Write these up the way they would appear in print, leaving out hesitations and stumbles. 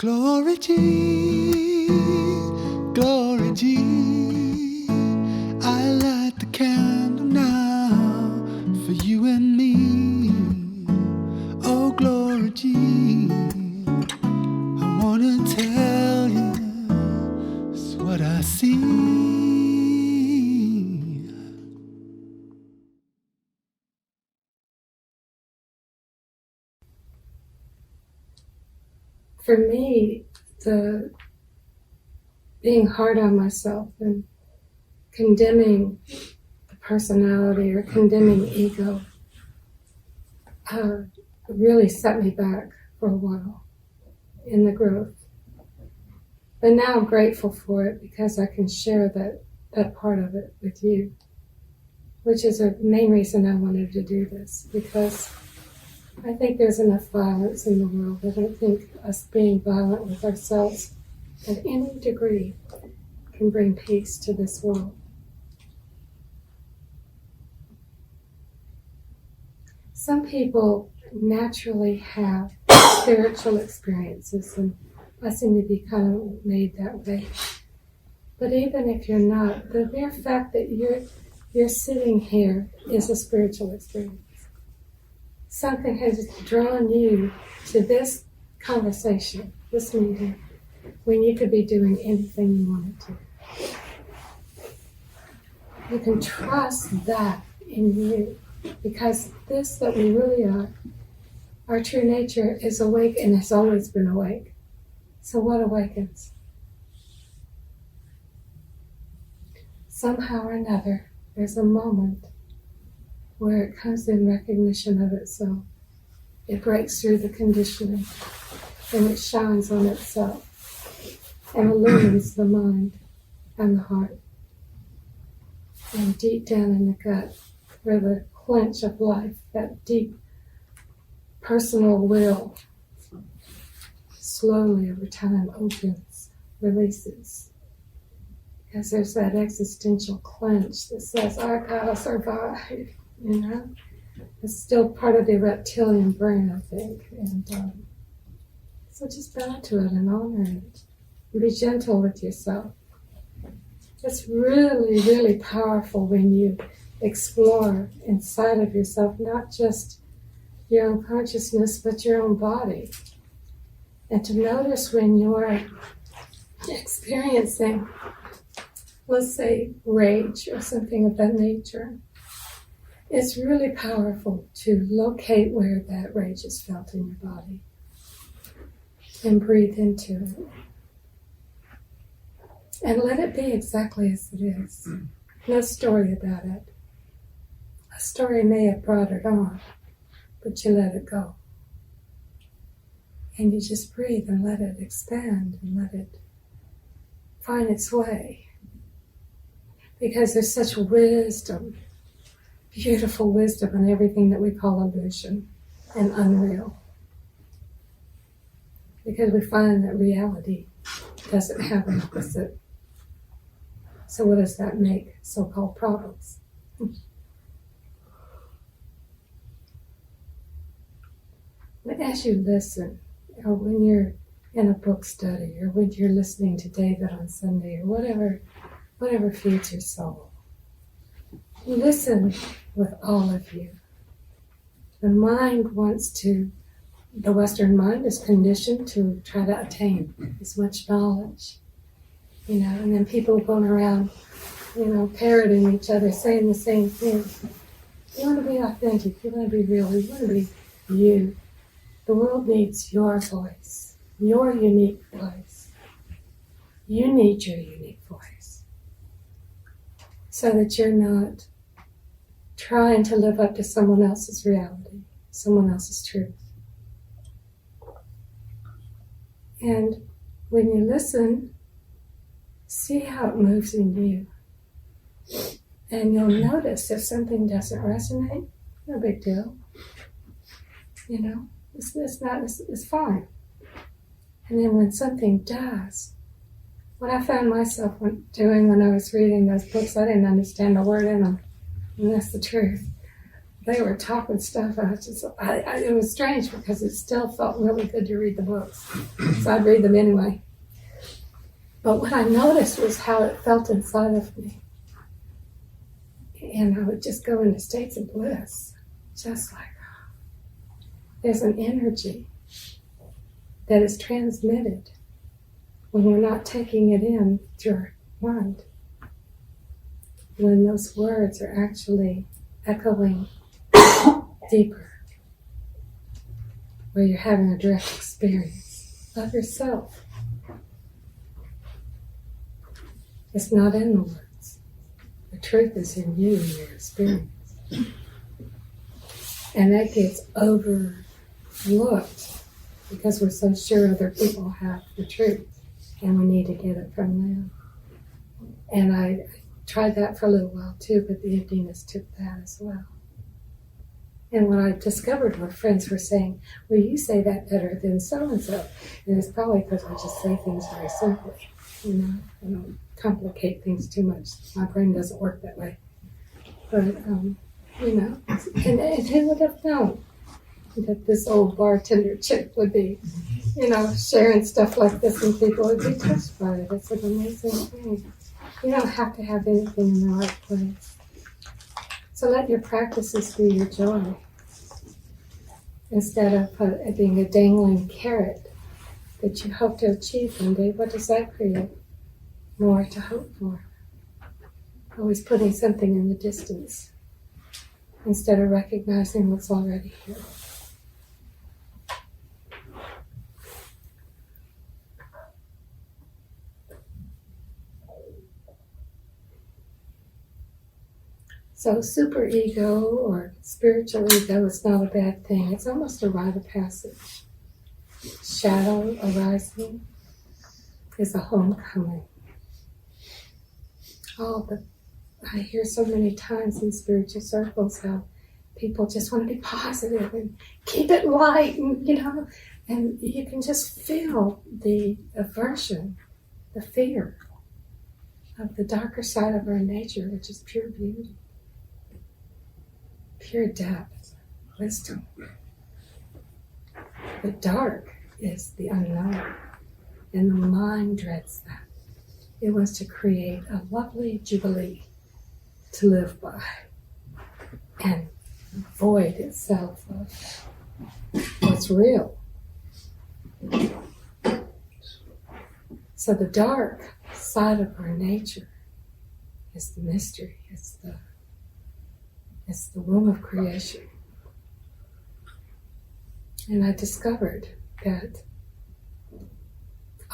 Glory G, glory G. I light the candle now for you and me. Oh, glory G, I wanna tell you it's what I see. For me, the being hard on myself and condemning the personality or condemning ego really set me back for a while in the growth. But now I'm grateful for it because I can share that part of it with you, which is the main reason I wanted to do this, because I think there's enough violence in the world. I don't think us being violent with ourselves at any degree can bring peace to this world. Some people naturally have spiritual experiences, and I seem to be kind of made that way. But even if you're not, the mere fact that you're sitting here is a spiritual experience. Something has drawn you to this conversation, this meeting, when you could be doing anything you wanted to. You can trust that in you, because this that we really are, our true nature, is awake and has always been awake. So what awakens? Somehow or another, there's a moment where it comes in recognition of itself. It breaks through the conditioning and it shines on itself and illumines the mind and the heart. And deep down in the gut, where the clench of life, that deep personal will, slowly over time opens, releases. Because there's that existential clench that says, I gotta survive. You know, it's still part of the reptilian brain, I think. And so just bow to it and honor it. And be gentle with yourself. It's really, really powerful when you explore inside of yourself, not just your own consciousness, but your own body. And to notice when you're experiencing, let's say, rage or something of that nature. It's really powerful to locate where that rage is felt in your body and breathe into it. And let it be exactly as it is. No story about it. A story may have brought it on, but you let it go. And you just breathe and let it expand and let it find its way. Because there's such wisdom, beautiful wisdom in everything that we call illusion and unreal. Because we find that reality doesn't have an opposite. So what does that make so-called problems? But as you listen, or when you're in a book study, or when you're listening to David on Sunday, or whatever feeds your soul, listen with all of you. The mind the Western mind is conditioned to try to attain as much knowledge, and then people going around, parroting each other, saying the same thing. You want to be authentic, you want to be real, you want to be you. The world needs your voice, your unique voice. You need your unique voice, so that you're not trying to live up to someone else's reality, someone else's truth. And when you listen, see how it moves in you. And you'll notice if something doesn't resonate, no big deal. It's fine. And then when something does, what I found myself doing when I was reading those books, I didn't understand a word in them. And that's the truth. they were talking stuff. I was just, it was strange because it still felt really good to read the books. So I'd read them anyway. But what I noticed was how it felt inside of me. And I would just go into states of bliss, just like, there's an energy that is transmitted when we're not taking it in through our mind. When those words are actually echoing deeper, where you're having a direct experience of yourself. It's not in the words. The truth is in you and your experience. And that gets overlooked because we're so sure other people have the truth and we need to get it from them. And I tried that for a little while too, but the emptiness took that as well. And what I discovered were friends were saying, well, you say that better than so-and-so. And it's probably because I just say things very simply. You know, I don't complicate things too much. My brain doesn't work that way. But, you know, and who would have known that this old bartender chick would be, you know, sharing stuff like this and people would be touched by it. It's an amazing thing. You don't have to have anything in the right place. So let your practices be your joy instead of it being a dangling carrot that you hope to achieve one day. What does that create? More to hope for. Always putting something in the distance instead of recognizing what's already here. So superego or spiritual ego is not a bad thing. It's almost a rite of passage. Shadow arising is a homecoming. I hear so many times in spiritual circles how people just want to be positive and keep it light, and you know, and you can just feel the aversion, the fear of the darker side of our nature, which is pure beauty, pure depth, wisdom. The dark is the unknown, and the mind dreads that. It wants to create a lovely jubilee to live by and void itself of what's real. So the dark side of our nature is the mystery. It's the womb of creation. And I discovered that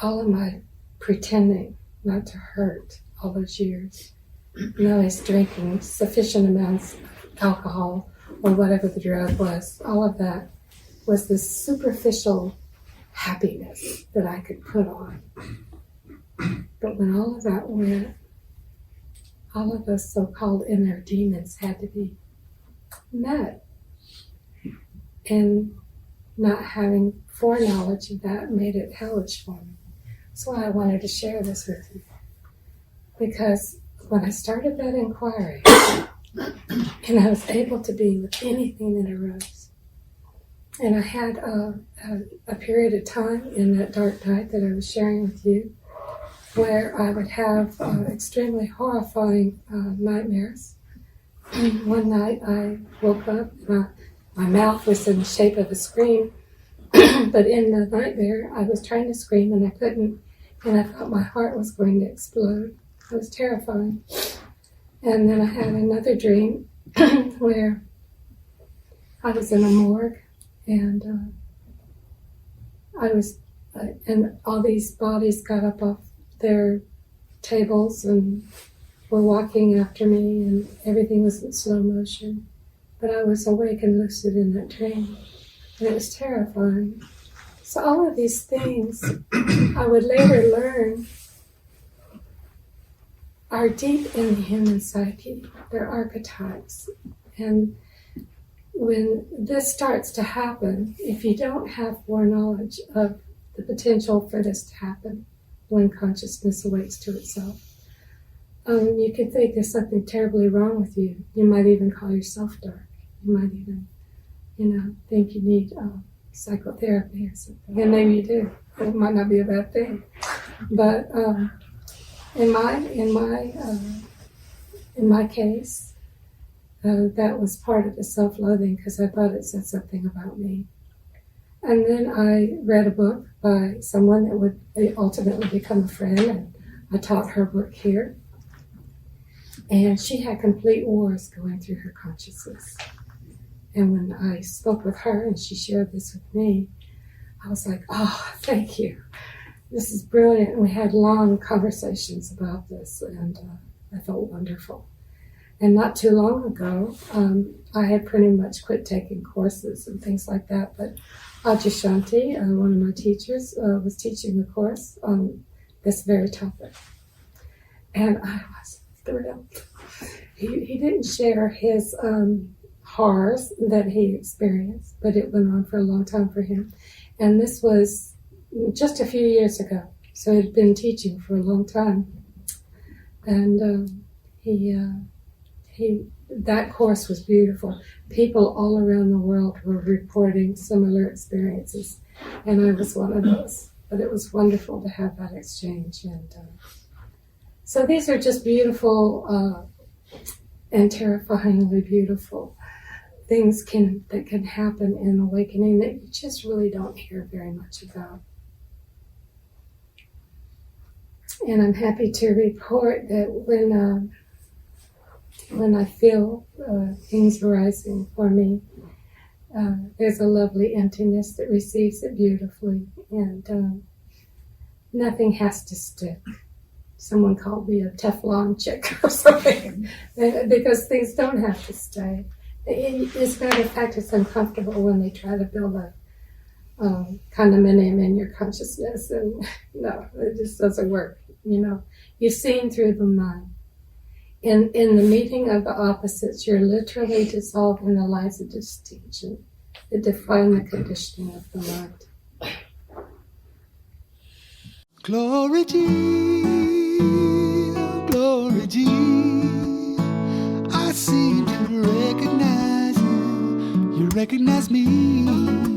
all of my pretending not to hurt all those years, and always drinking sufficient amounts of alcohol or whatever the drug was, all of that was this superficial happiness that I could put on. But when all of that went, all of those so-called inner demons had to be met. And not having foreknowledge of that made it hellish for me. That's why I wanted to share this with you. Because when I started that inquiry, and I was able to be with anything that arose, and I had a period of time in that dark night that I was sharing with you, where I would have extremely horrifying nightmares. One night I woke up, my mouth was in the shape of a scream, but in the nightmare I was trying to scream and I couldn't, and I thought my heart was going to explode. It was terrifying. And then I had another dream where I was in a morgue, and and all these bodies got up off their tables and were walking after me, and everything was in slow motion. But I was awake and lucid in that dream, and it was terrifying. So all of these things I would later learn are deep in the human psyche. They're archetypes. And when this starts to happen, if you don't have foreknowledge of the potential for this to happen when consciousness awakes to itself, you could think there's something terribly wrong with you. You might even call yourself dark. You might even, think you need psychotherapy or something. And maybe you do. It might not be a bad thing. But in my case, that was part of the self-loathing because I thought it said something about me. And then I read a book by someone that would ultimately become a friend, and I taught her book here. And she had complete wars going through her consciousness. And when I spoke with her and she shared this with me, I was like, oh, thank you. This is brilliant. And we had long conversations about this, and I felt wonderful. And not too long ago, I had pretty much quit taking courses and things like that, but Ajashanti, one of my teachers, was teaching a course on this very topic. And I was thrilled. He didn't share his horrors that he experienced, but it went on for a long time for him. And this was just a few years ago. So he'd been teaching for a long time. And that course was beautiful. People all around the world were reporting similar experiences, and I was one of those. But it was wonderful to have that exchange. And so these are just beautiful and terrifyingly beautiful things that can happen in awakening that you just really don't hear very much about. And I'm happy to report that when I feel things arising for me, there's a lovely emptiness that receives it beautifully, and nothing has to stick. Someone called me a Teflon chick or something, because things don't have to stay. As a matter of fact, it's uncomfortable when they try to build a condominium in your consciousness, and no, it just doesn't work. You've seen through the mind. In the meeting of the opposites, you're literally dissolving the lines of distinction that define the conditioning of the mind. Glory G, Glory G. I seem to recognize you. You recognize me.